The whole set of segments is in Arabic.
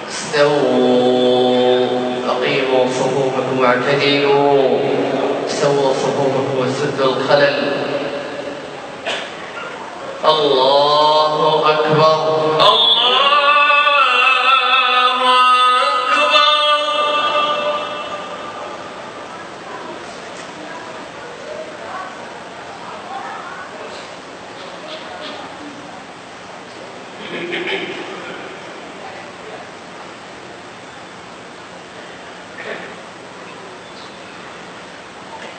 استووا أقيموا صفوفكم واعتدلوا سووا صفوفكم وسدوا الخلل. الله أكبر الله أكبر.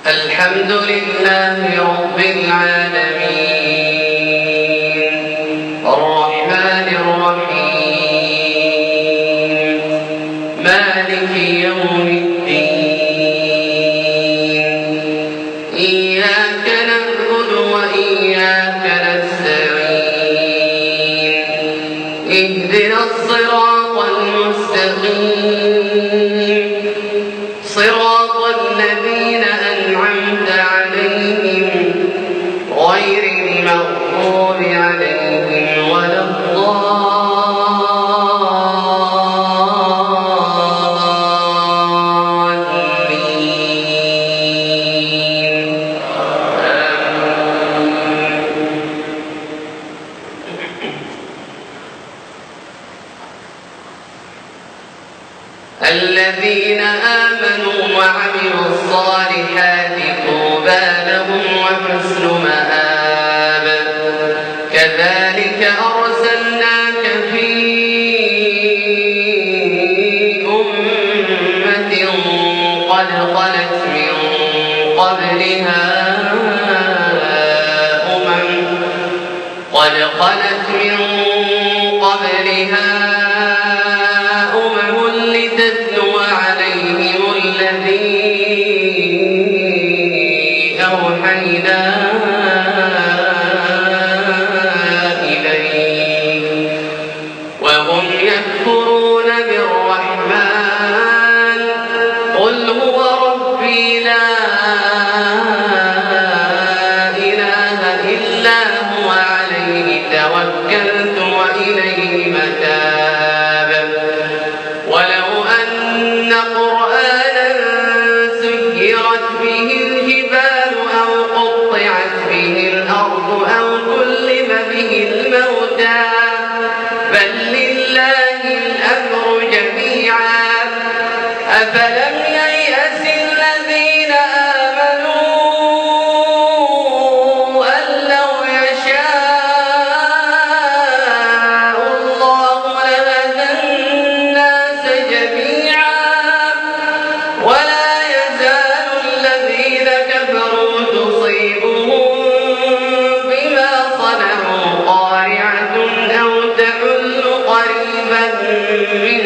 الحمد لله رب العالمين الرحمن الرحيم مالك يوم الدين إياك نعبد وإياك نستعين اهدنا الصراط المستقيم صراط الذين أنعمت عليهم غير المغضوب عليهم ولا الضالين. الذين آمنوا وعملوا الصالحات طوبى لهم وحسن مآب. كذلك أرسلناك في أمة قد خلت من قبلها أمم لتتلو عليهم الذي أوحينا إليك وهم يكفرون بالرحمن قل هو ربي لا إله إلا هو عليه توكلت وإليه متاب. ولو أن قرآنا سيرت به الجبال أو قطعت به الأرض أو كلم به الموتى بل لله الأمر جميعا أفلم ييأس الذين آمنوا أن لو يشاء الله لهدى الناس جميعا ولا يزال الذين كفروا تصيبهم بما صنعوا قارعة أو تحل قريبا من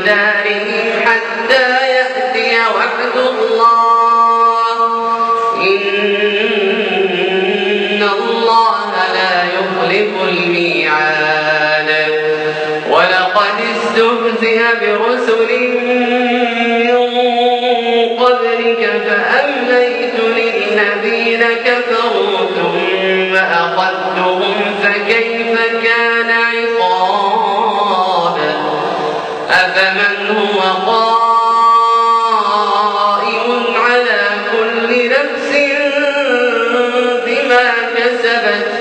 دارهم حتى يأتي وعد الله إن الله لا يخلف الميعاد. ولقد استهزئ برسل من قبلك فأمليت للذين كفروا ثم أخذتهم فكيف كان عقاب. أفمن هو قائم على كل نفس بما كسبت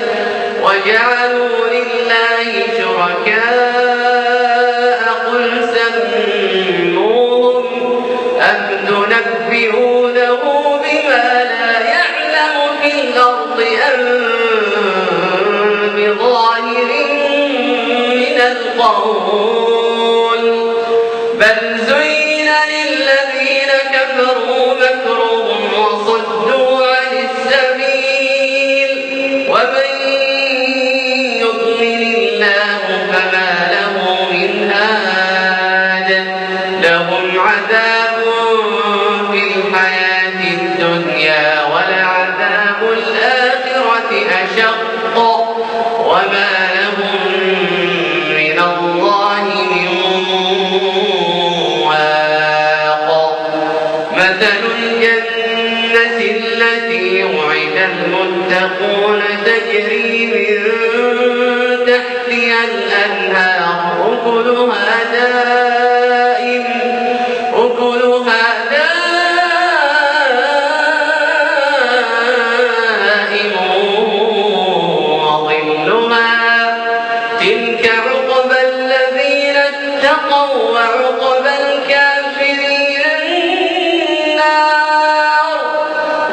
وجعلوا لله شركاء قل سموهم أم تنبئونه بما لا يعلم في الأرض أم بظاهر من القول بل زين للذين كفروا مكرهم وصدوا عن السبيل ومن يضلل الله فما له من هاد. لهم عذاب في الحياة الدنيا ولعذاب الآخرة أشق وما لهم من الله من واق. مثل الجنة التي وعد المتقون تجري من تحتها الأنهار أكلها دائم وظلها تلك عقبى الذين اتقوا وعقبى الكافرين النار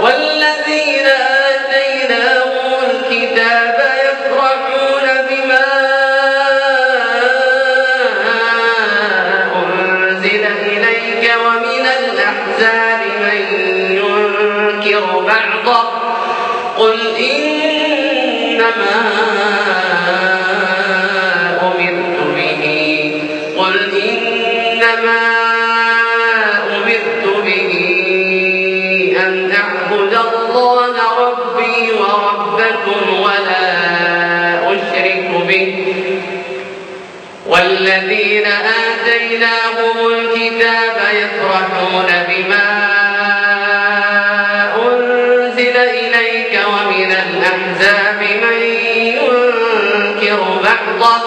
والذين آتيناهم الكتاب يفرحون بما أنزل إليك ومن الأحزاب من ينكر بعضه قل إنما أمرت به أن أعبد الله ربي وربكم ولا أشرك به والذين آتيناهم الكتاب يفرحون بما أنزل إليك ومن الأحزاب من ينكر بعضه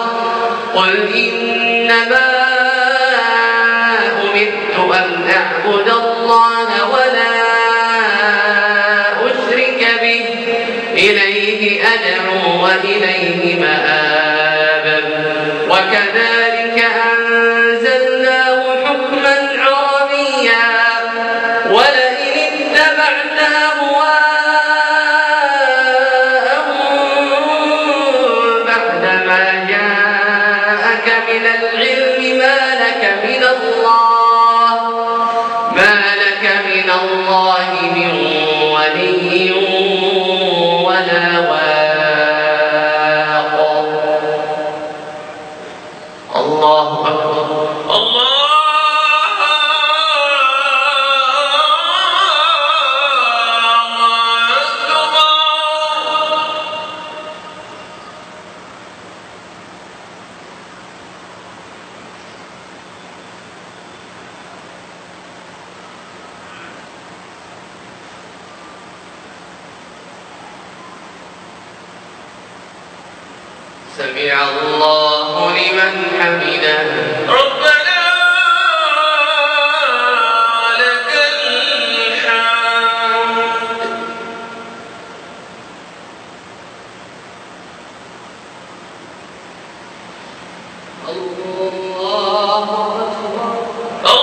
قل إنما أمرت أن أعبد الله ولا أشرك به إليه أدعو وإليه مآب وكذلك أنزلناه حكما عربيا ولئن اتبعت أهواءهم بعدما جاءك من العلم ما لك من الله من ولي ولا واق الله أكبر الله سمع الله لمن حمده ربنا لك الحمد الله أكبر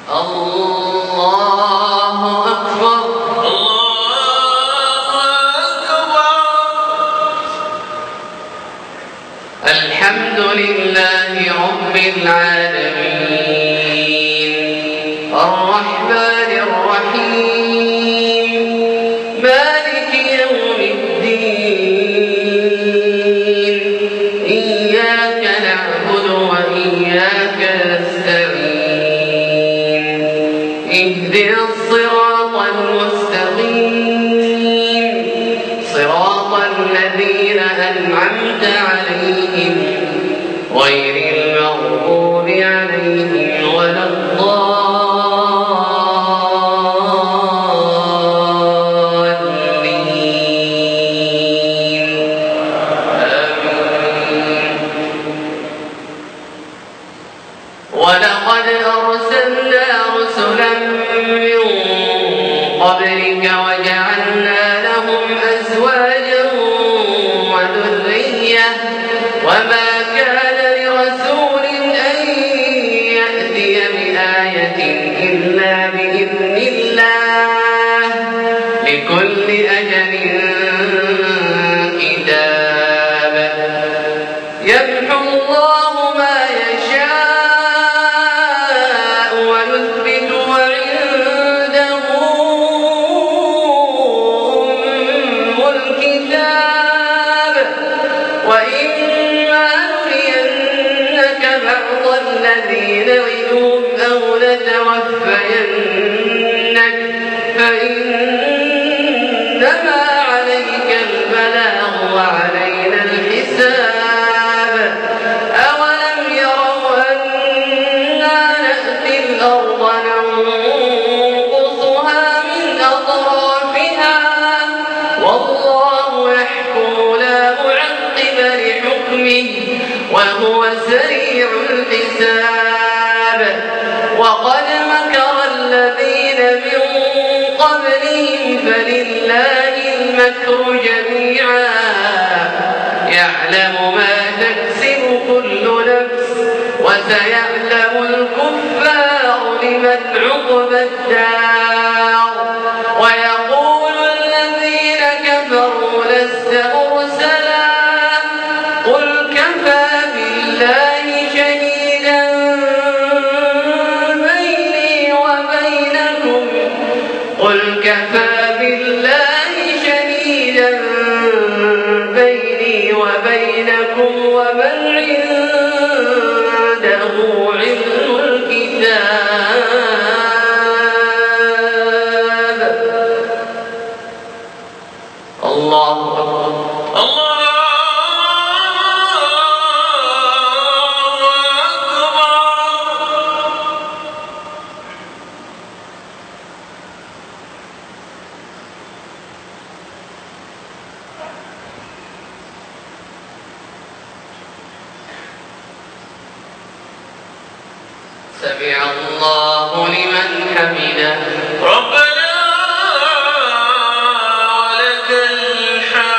الله الله أكبر الله أكبر الحمد لله رب العالمين الرحمن الرحيم مالك يوم الدين إياك نعبد وإياك نستعين اهدنا الصراط المستقيم صراط الذين أنعمت عليهم غير المغضوب عليهم ولا الضالين آمين ولقد أرسلنا رسلا من قبلك وجعلنا لهم أزواجا وذرية وما كان لرسول أن يأتي بآية إلا بإذن يتوفينك فإنما عليك البلاغ وعلينا الحساب. أولم يروا أنا نأتي الأرض ننقصها من أطرافها والله يحكم لا معقب لحكمه وهو سريع الحساب. وقد مكر الذين من قبلهم فلله المكر جميعا يعلم ما تكسب كل نفس وسيعلم الكفار لمن عقبى الدار. ويقول الذين كفروا لست مرسلا قل كفى بالله شهيدا بيني وبينكم ومن عنده علم الكتاب. الله أكبر. الله سمع الله لمن حمده ربنا ولك الحمد.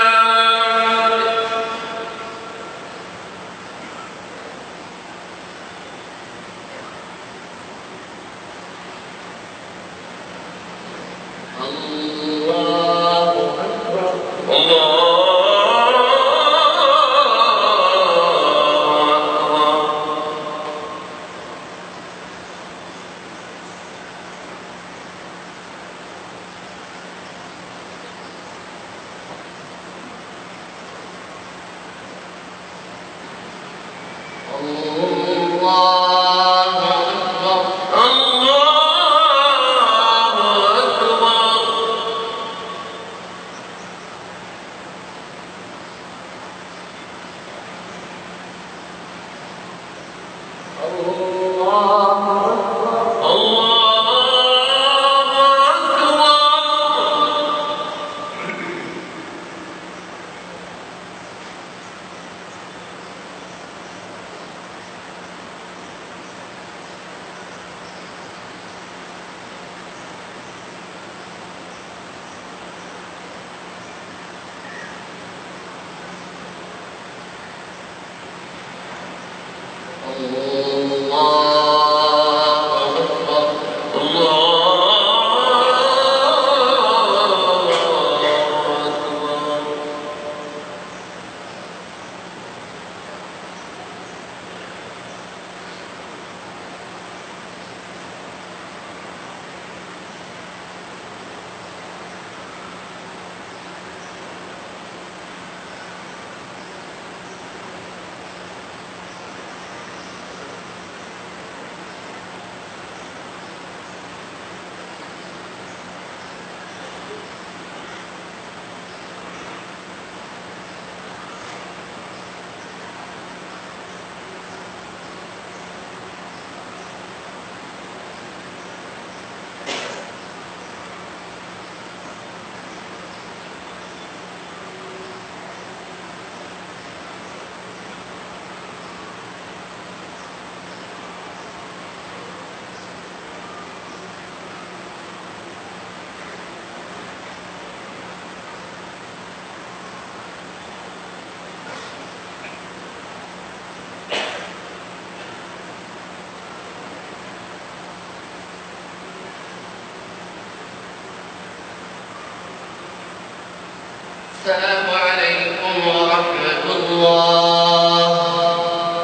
الله أكبر. الله السلام عليكم ورحمة الله.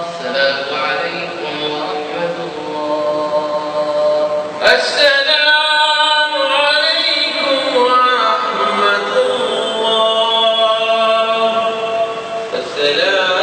السلام عليكم ورحمة الله. السلام عليكم ورحمة الله. السلام